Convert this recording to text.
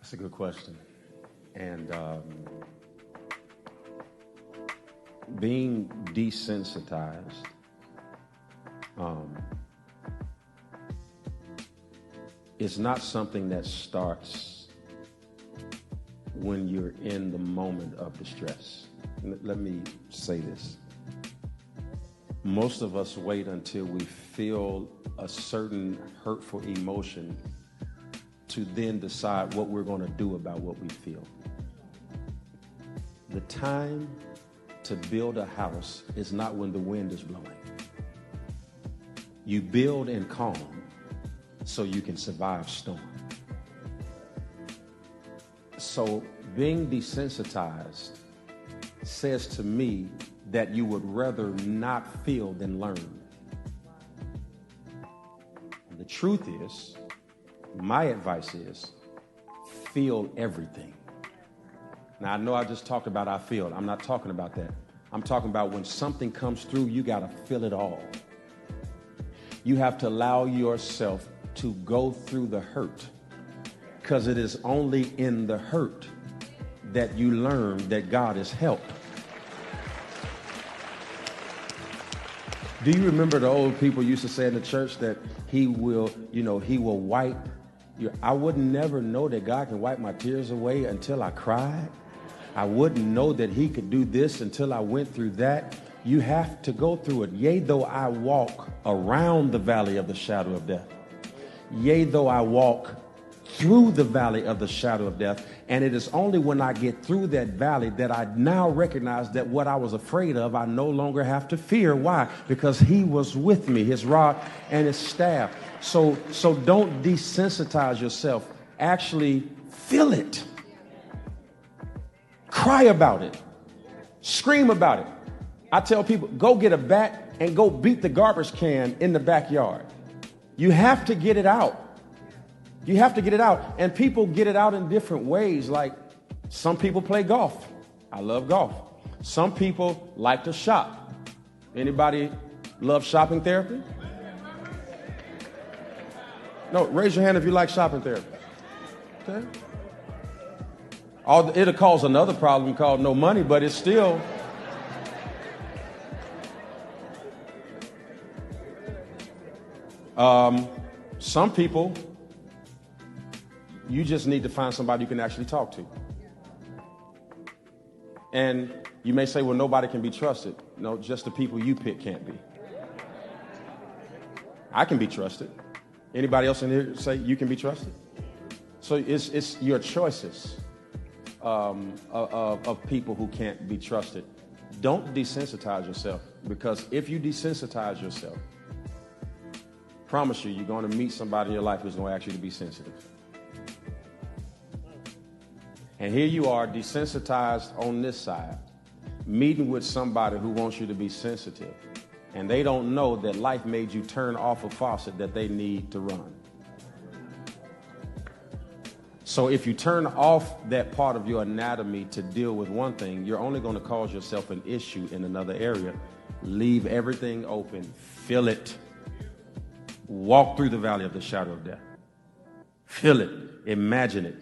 That's a good question. And being desensitized, is not something that starts when you're in the moment of distress. Let me say this. Most of us wait until we feel a certain hurtful emotion to then decide what we're going to do about what we feel. The time to build a house is not when the wind is blowing. You build in calm so you can survive storm. So being desensitized says to me that you would rather not feel than learn. And the truth is, my advice is, feel everything. Now, I know I just talked about I feel. I'm not talking about that. I'm talking about when something comes through, you got to feel it all. You have to allow yourself to go through the hurt, because it is only in the hurt that you learn that God is help. Do you remember the old people used to say in the church that he will wipe your... I would never know that God can wipe my tears away until I cried. I wouldn't know that he could do this until I went through that. You have to go through it. Yea, though I walk around the valley of the shadow of death. Yea, though I walk through the valley of the shadow of death. And it is only when I get through that valley that I now recognize that what I was afraid of, I no longer have to fear. Why? Because he was with me, his rod and his staff. So don't desensitize yourself. Actually feel it. Cry about it. Scream about it. I tell people, go get a bat and go beat the garbage can in the backyard. You have to get it out. You have to get it out. And people get it out in different ways. Like some people play golf. I love golf. Some people like to shop. Anybody love shopping therapy? No, raise your hand if you like shopping therapy. Okay. It'll cause another problem called no money, but it's still... some people, you just need to find somebody you can actually talk to. And you may say, well, nobody can be trusted. No, just the people you pick can't be. I can be trusted. Anybody else in here say you can be trusted? So it's your choices of people who can't be trusted. Don't desensitize yourself, because if you desensitize yourself, promise you, you're going to meet somebody in your life who's going to ask you to be sensitive. And here you are, desensitized on this side, meeting with somebody who wants you to be sensitive. And they don't know that life made you turn off a faucet that they need to run. So if you turn off that part of your anatomy to deal with one thing, you're only going to cause yourself an issue in another area. Leave everything open. Feel it. Walk through the valley of the shadow of death. Feel it. Imagine it.